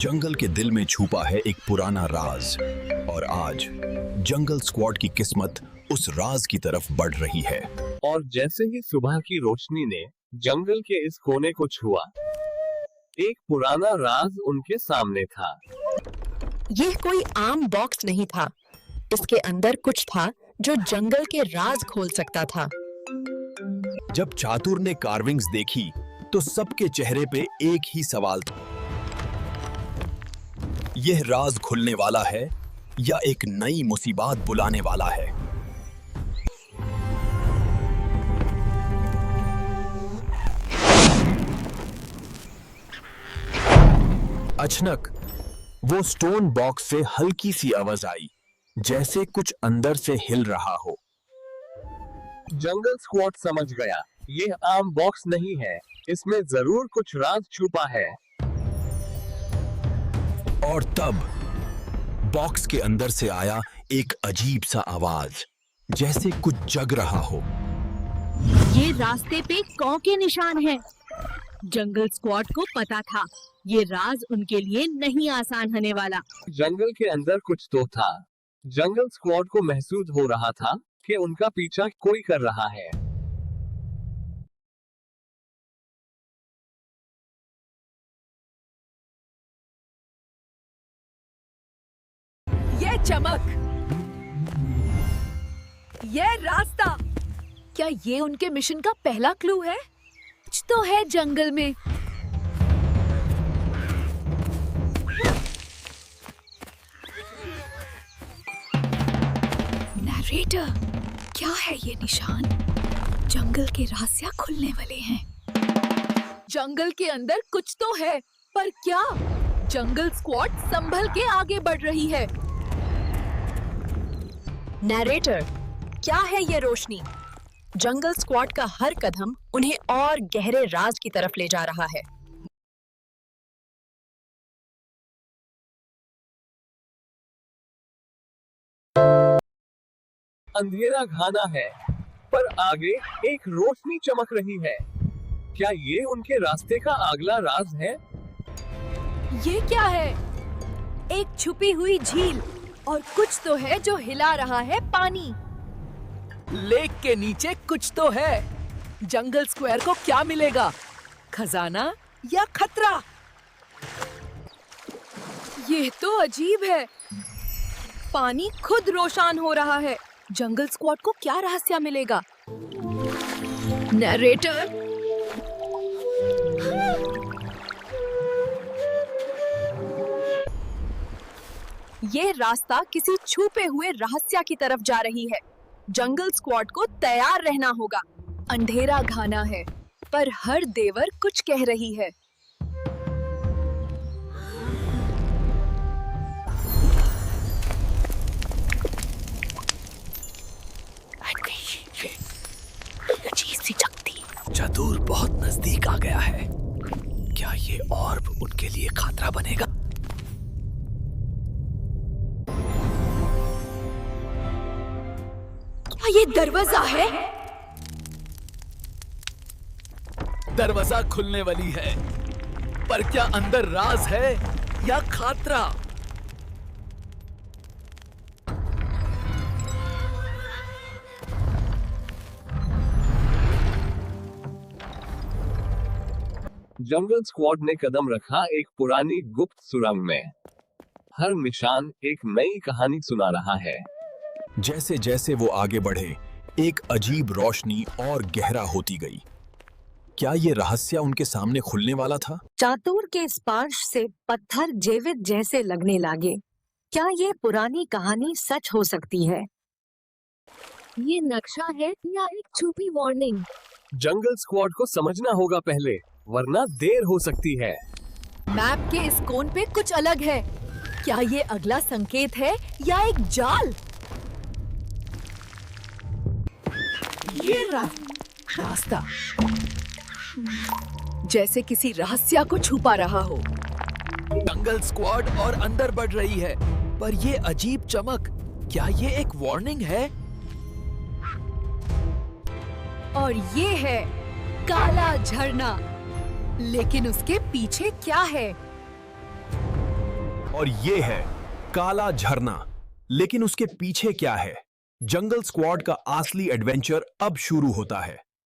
जंगल के दिल में छुपा है एक पुराना राज और आज जंगल स्क्वाड की किस्मत उस राज की तरफ बढ़ रही है। और जैसे ही सुबह की रोशनी ने जंगल के इस कोने को छुआ, एक पुराना राज उनके सामने था। यह कोई आम बॉक्स नहीं था। इसके अंदर कुछ था जो जंगल के राज खोल सकता था। जब चातुर ने कार्विंग्स देखी तो सबके चेहरे पे एक ही सवाल था, यह राज खुलने वाला है या एक नई मुसीबत बुलाने वाला है। अचानक वो स्टोन बॉक्स से हल्की सी आवाज आई, जैसे कुछ अंदर से हिल रहा हो। जंगल स्क्वाड समझ गया, यह आम बॉक्स नहीं है, इसमें जरूर कुछ राज छुपा है। और तब बॉक्स के अंदर से आया एक अजीब सा आवाज, जैसे कुछ जग रहा हो। ये रास्ते पे कौ के निशान हैं। जंगल स्क्वाड को पता था ये राज उनके लिए नहीं आसान होने वाला। जंगल के अंदर कुछ तो था। जंगल स्क्वाड को महसूस हो रहा था कि उनका पीछा कोई कर रहा है। ये चमक, ये रास्ता, क्या ये उनके मिशन का पहला क्लू है? कुछ तो है जंगल में। नरेटर, क्या है ये निशान? जंगल के रहस्य खुलने वाले हैं। जंगल के अंदर कुछ तो है, पर क्या? जंगल स्क्वाड संभल के आगे बढ़ रही है। नरेटर, क्या है ये रोशनी? जंगल स्क्वाड का हर कदम उन्हें और गहरे राज की तरफ ले जा रहा है। अंधेरा घना है, पर आगे एक रोशनी चमक रही है। क्या ये उनके रास्ते का अगला राज है? ये क्या है? एक छुपी हुई झील, और कुछ तो है जो हिला रहा है पानी। लेक के नीचे कुछ तो है। जंगल स्क्वायर को क्या मिलेगा? खजाना या खतरा? ये तो अजीब है। पानी खुद रोशन हो रहा है। जंगल स्क्वाड को क्या रहस्य मिलेगा? नरेटर, ये रास्ता किसी छुपे हुए रहस्य की तरफ जा रही है। जंगल स्क्वाड को तैयार रहना होगा। अंधेरा घना है, पर हर देवर कुछ कह रही है। चातुर बहुत नजदीक आ गया है। क्या ये ऑर्ब उनके लिए खतरा बनेगा? क्या ये दरवाजा है? दरवाजा खुलने वाली है, पर क्या अंदर राज है या खतरा? जंगल स्क्वाड ने कदम रखा एक पुरानी गुप्त सुरंग में। हर निशान एक नई कहानी सुना रहा है। जैसे जैसे वो आगे बढ़े, एक अजीब रोशनी और गहरा होती गई। क्या ये रहस्य उनके सामने खुलने वाला था? चातुर के स्पर्श से पत्थर जीवित जैसे लगने लगे। क्या ये पुरानी कहानी सच हो सकती है? ये नक्शा है या एक छुपी वार्निंग? जंगल स्क्वाड को समझना होगा पहले, वरना देर हो सकती है। मैप के इस कोन पे कुछ अलग है। क्या ये अगला संकेत है या एक जाल? ये रास्ता जैसे किसी रहस्य को छुपा रहा हो। जंगल स्क्वाड और अंदर बढ़ रही है, पर ये अजीब चमक, क्या ये एक वार्निंग है? और ये है काला झरना, लेकिन उसके पीछे क्या है? और ये है काला झरना। लेकिन उसके पीछे क्या है? जंगल स्क्वाड का असली एडवेंचर अब शुरू होता है।